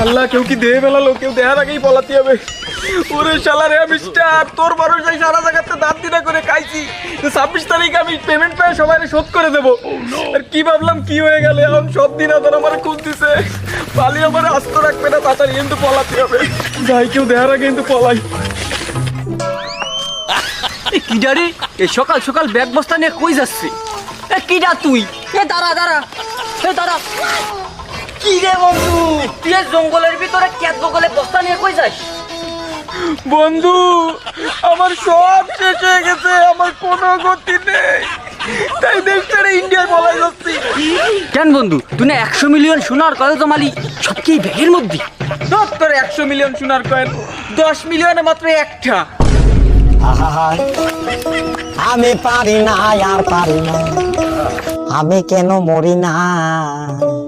আল্লাহ, কেউ কি দেহে ফেলালো? কেউ দেহার আগেই পলাতে হবে। ওরে শালা রে মিস্টার, তোর ভরসায় সারা জায়গাতে দাঁত দিনা করে খাইছি। 26 তারিখে আমি পেমেন্ট পেয়ে সবাই শোধ করে দেবো। আর কি ভাবলাম কি হয়ে গেল, এখন সব দিন আদার আমার খুঁজ দিছে। পালি আমার আস্ত রাখবে না, তাড়াতাড়ি কিন্তু পলাতে হবে। যাই, কেউ দেহার আগে কিন্তু পলাই। কিডা রে, এই সকাল সকাল ব্যাগ বস্তা নিয়ে কই যাচ্ছে? কিডা তুই? দাঁড়া দাঁড়া, দাঁড়া। কি রে বন্ধু, তুই জঙ্গলের ভিতরে ক্যাত বগলে বস্তা নিয়ে কই যাস? বন্ধু, আমার সব শেষ হয়ে গেছে, আমার কোনো গতি নেই, তাই দেশ ছেড়ে ইন্ডিয়ায় পলাই যাচ্ছি। কেন বন্ধু, তুই না 100 মিলিয়ন সোনার কত জমালি, সব কি ব্যাগের মধ্যে? তোর 100 মিলিয়ন সোনার কয়েন, 10 মিলিয়নে মাত্র একটা। আমি পারি না আর পারি না, আমি কেন মরি না।